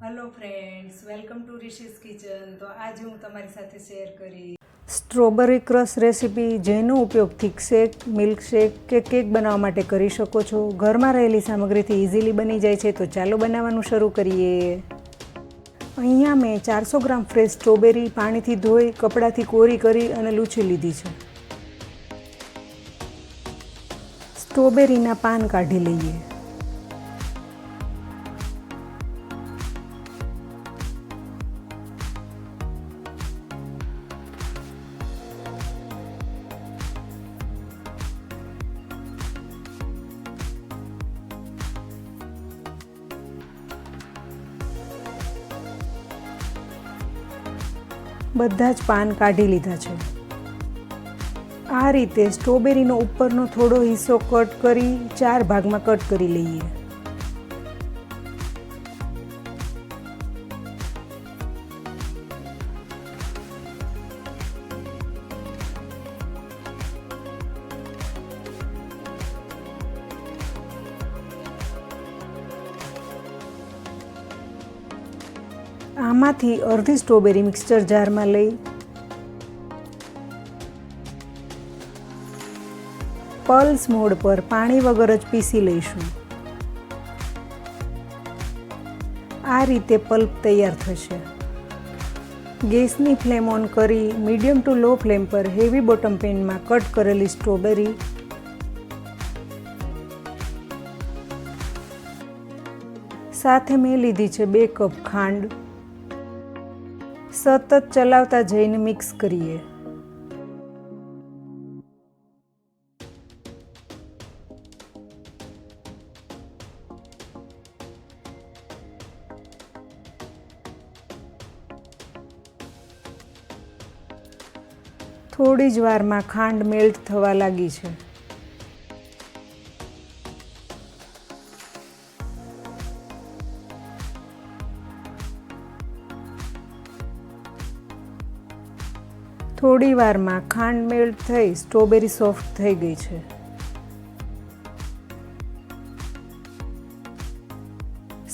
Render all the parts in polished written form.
Hello friends, welcome to Rishi's kitchen. તો આજે હું તમારી સાથે શેર કરી સ્ટ્રોબેરી ક્રશ રેસીપી, જેનો ઉપયોગ થીક શેક, મિલ્ક શેક કે કેક બનાવવા માટે કરી શકો છો. ઘરમાં રહેલી સામગ્રીથી ઇઝીલી બની જાય છે. તો ચાલો બનાવવાનું શરૂ કરીએ. અહીંયા મેં 400 ગ્રામ ફ્રેશ સ્ટ્રોબેરી પાણીથી ધોઈ કપડાથી કોરી કરી અને લૂછી લીધી છે. સ્ટ્રોબેરીના પાન કાઢી લઈએ. બધા જ પાન કાઢી લીધા છે. આ રીતે સ્ટ્રોબેરીનો ઉપરનો થોડો હિસ્સો કટ કરી 4 ભાગમાં કટ કરી લઈએ. આમાંથી અડધી સ્ટ્રોબેરી મિક્સચર જારમાં લઈ પલ્સ મોડ પર પાણી વગર જ પીસી લઈશું. આ રીતે પલ્પ તૈયાર થશે. ગેસની ફ્લેમ ઓન કરી મીડિયમ ટુ લો ફ્લેમ પર હેવી બોટમ પેનમાં કટ કરેલી સ્ટ્રોબેરી, સાથે મેં લીધી છે 2 કપ ખાંડ, સતત ચલાવતા જઈને મિક્સ કરીએ. થોડી જ વારમાં ખાંડ મેલ્ટ થવા લાગી છે. થોડી વારમાં ખાંડ મેલ્ટ થઈ સ્ટ્રોબેરી સોફ્ટ થઈ ગઈ છે.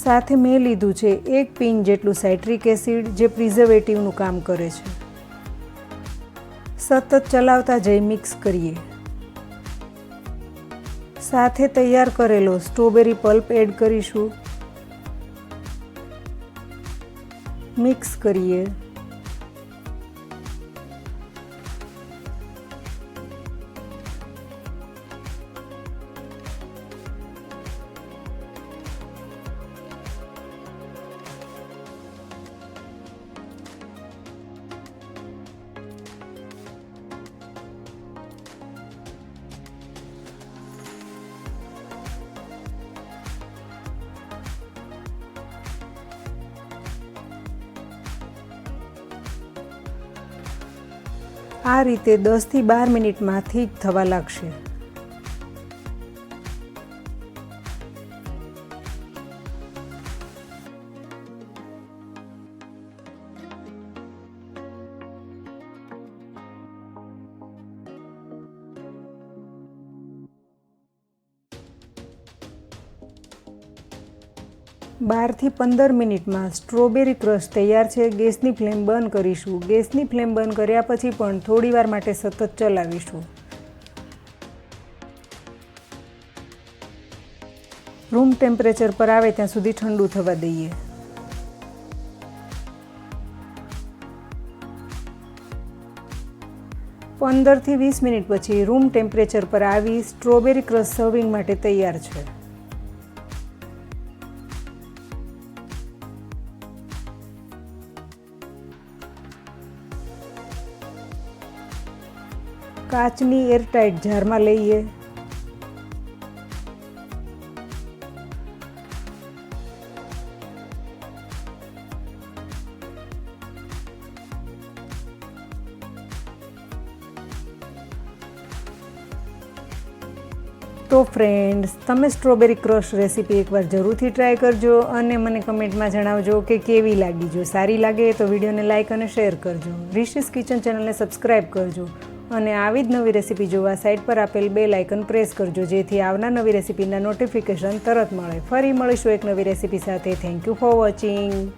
સાથે મેં લીધું છે 1 પિંચ જેટલું સાઇટ્રિક એસિડ, જે પ્રિઝર્વેટિવનું કામ કરે છે. સતત ચલાવતા જઈ મિક્સ કરીએ. સાથે તૈયાર કરેલો સ્ટ્રોબેરી પલ્પ એડ કરીશું. મિક્સ કરીએ. આ રીતે 10 થી 12 મિનિટમાં થીક થવા લાગશે. બારથી 15 મિનિટમાં સ્ટ્રોબેરી ક્રશ તૈયાર છે. ગેસની ફ્લેમ બંધ કરીશું. ગેસની ફ્લેમ બંધ કર્યા પછી પણ થોડીવાર માટે સતત ચલાવીશું. રૂમ ટેમ્પરેચર પર આવે ત્યાં સુધી ઠંડુ થવા દઈએ. પંદર થી 20 મિનિટ પછી રૂમ ટેમ્પરેચર પર આવી સ્ટ્રોબેરી ક્રશ સર્વિંગ માટે તૈયાર છે. કાચની એરટાઇટ જારમાં લઈએ. તો ફ્રેન્ડ્સ, તમે સ્ટ્રોબેરી ક્રશ રેસીપી એકવાર જરૂરથી ટ્રાય કરજો અને મને કમેન્ટમાં જણાવજો કે કેવી લાગી. જો સારી લાગે તો વિડીયોને લાઇક અને શેર કરજો. રિશીઝ કિચન ચેનલને સબસ્ક્રાઈબ કરજો. અને આવી જ નવી રેસીપી જોવા સાઇટ પર આપેલ બેલ આઇકન પ્રેસ કરજો, જેથી આવનાર નવી રેસીપીના નોટિફિકેશન તરત મળે. ફરી મળીશું એક નવી રેસીપી સાથે. Thank you for watching.